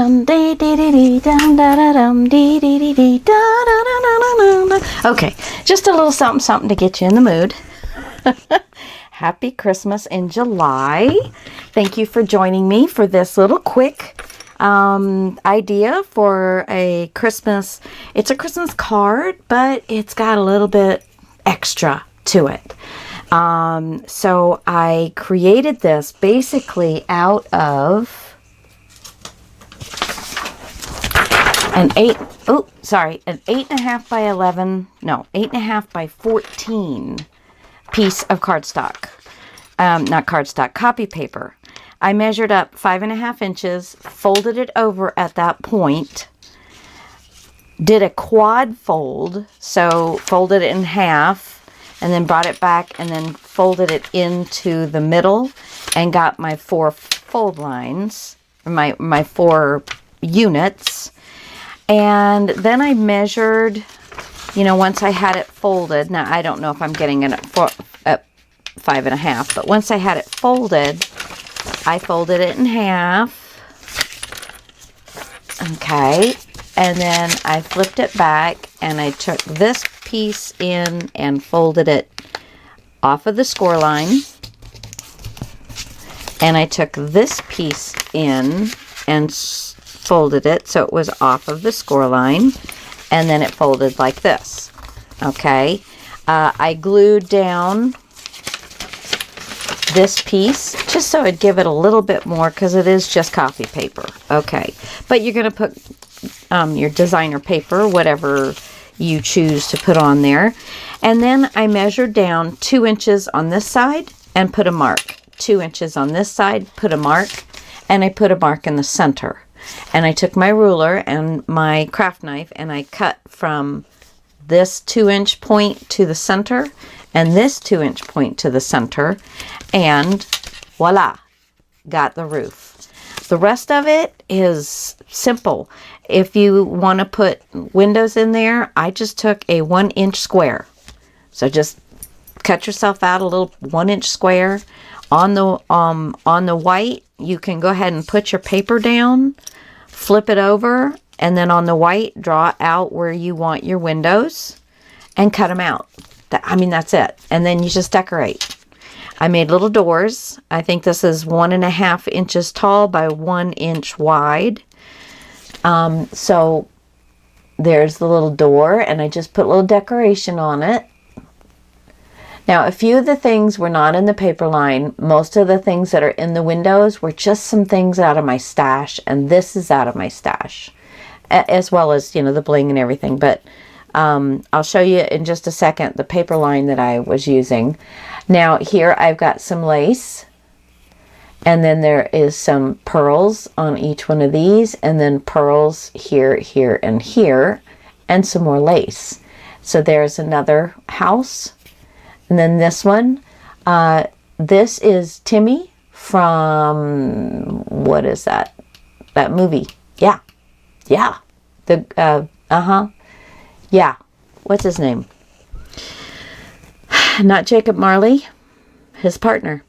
Okay, just a little something, something to get you in the mood. Happy Christmas in July. Thank you for joining me for this little quick idea for a Christmas. It's a Christmas card, but it's got a little bit extra to it. So I created this basically out of an 8.5 by 11, no, 8.5 by 14 piece of cardstock. Not cardstock, copy paper. I measured up 5.5 inches, folded it over at that point, did a quad fold, so folded it in half, and then brought it back and then folded it into the middle and got my 4 fold lines, my 4 units. And then I measured, once I had it folded. Now, I don't know if I'm getting it at 5.5, but once I had it folded, I folded it in half. Okay. And then I flipped it back and I took this piece in and folded it off of the score line. And I took this piece in and folded it so it was off of the score line. And then it folded like this. Okay. I glued down this piece just so it'd give it a little bit more, because it is just copy paper. Okay. But you're going to put your designer paper, whatever you choose to put on there. And then I measured down 2 inches on this side and put a mark. 2 inches on this side, put a mark, and I put a mark in the center. And I took my ruler and my craft knife and I cut from this 2-inch point to the center and this 2-inch point to the center, and voila, got the roof. The rest of it is simple. If you want to put windows in there, I just took a 1-inch square. So just cut yourself out a little 1-inch square. On the white, you can go ahead and put your paper down, flip it over, and then on the white, draw out where you want your windows and cut them out. That's it. And then you just decorate. I made little doors. I think this is 1.5 inches tall by 1 inch wide. So there's the little door, and I just put a little decoration on it. Now, a few of the things were not in the paper line. Most of the things that are in the windows were just some things out of my stash, and this is out of my stash, as well as, the bling and everything. But I'll show you in just a second the paper line that I was using. Now, here I've got some lace, and then there is some pearls on each one of these, and then pearls here, here, and here, and some more lace. So there's another house. And then this one, this is Timmy from, what is that? That movie. Yeah. Yeah. What's his name? Not Jacob Marley. His partner.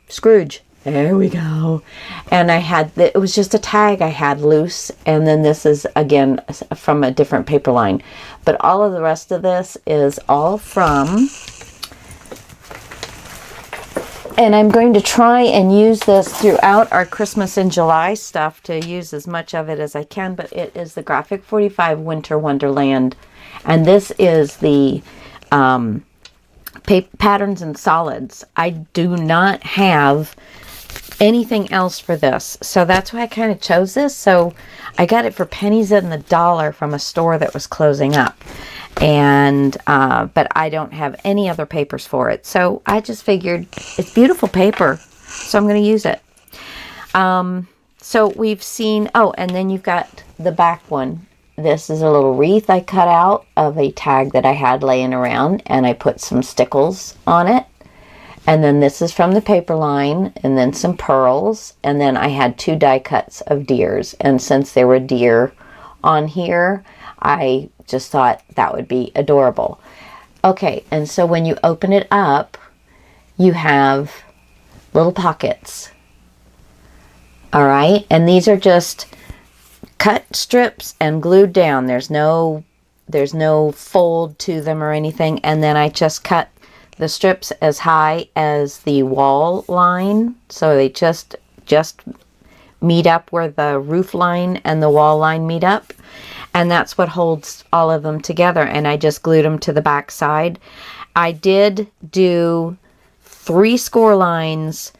Scrooge. There we go. And it was just a tag I had loose. And then this is, again, from a different paper line. But all of the rest of this is all from... And I'm going to try and use this throughout our Christmas in July stuff to use as much of it as I can. But it is the Graphic 45 Winter Wonderland. And this is the patterns and solids. I do not have anything else for this. So that's why I kind of chose this. So I got it for pennies in the dollar from a store that was closing up. And but I don't have any other papers for it, so I just figured it's beautiful paper, so I'm going to use it. So we've seen, and then you've got the back one. This is a little wreath I cut out of a tag that I had laying around, and I put some stickles on it. And then this is from the paper line, and then some pearls, and then I had 2 die cuts of deers, and since there were deer on here, I just thought that would be adorable. Okay, and so when you open it up, you have little pockets. All right, and these are just cut strips and glued down. There's no fold to them or anything. And then I just cut the strips as high as the wall line, so they just meet up where the roof line and the wall line meet up, and that's what holds all of them together. And I just glued them to the back side. I did do 3 score lines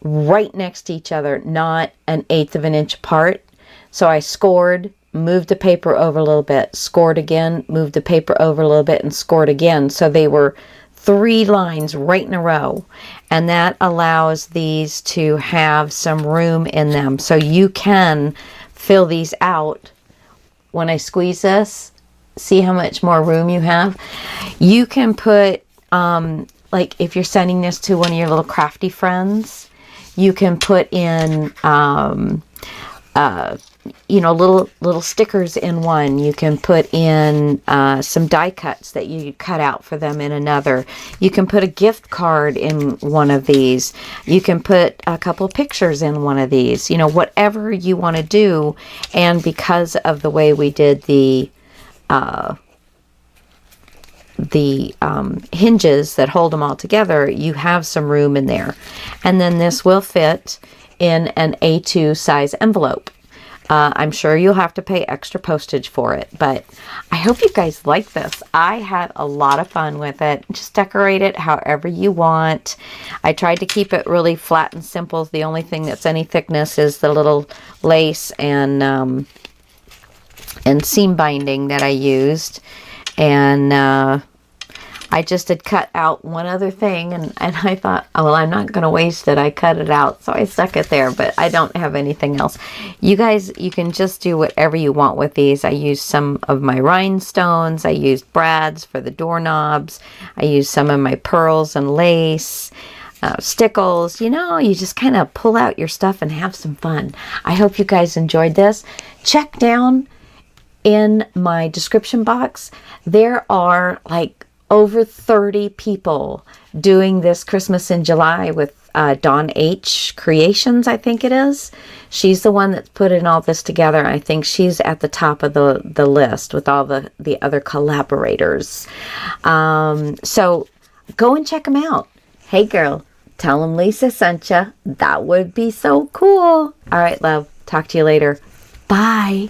right next to each other, not 1/8 of an inch apart. So I scored, moved the paper over a little bit, scored again, moved the paper over a little bit, and scored again. So they were 3 lines right in a row, and that allows these to have some room in them. So you can fill these out. When I squeeze this, see how much more room you have? You can put, like if you're sending this to one of your little crafty friends, you can put in, you know, little stickers in one. You can put in some die cuts that you cut out for them in another. You can put a gift card in one of these. You can put a couple pictures in one of these. You know, whatever you want to do. And because of the way we did the hinges that hold them all together, you have some room in there. And then this will fit in an A2 size envelope. I'm sure you'll have to pay extra postage for it, but I hope you guys like this. I had a lot of fun with it. Just decorate it however you want. I tried to keep it really flat and simple. The only thing that's any thickness is the little lace and seam binding that I used. And I just had cut out one other thing, and I thought, oh, well, I'm not going to waste it. I cut it out, so I stuck it there, but I don't have anything else. You guys, you can just do whatever you want with these. I used some of my rhinestones. I used brads for the doorknobs. I used some of my pearls and lace, stickles. You know, you just kind of pull out your stuff and have some fun. I hope you guys enjoyed this. Check down in my description box. There are like over 30 people doing this Christmas in July with Dawn H Creations, I think it is. She's the one that's putting all this together. I think she's at the top of the list with all the other collaborators. So go and check them out. Hey girl, tell them Lisa sent ya. That would be so cool. All right, love. Talk to you later. Bye.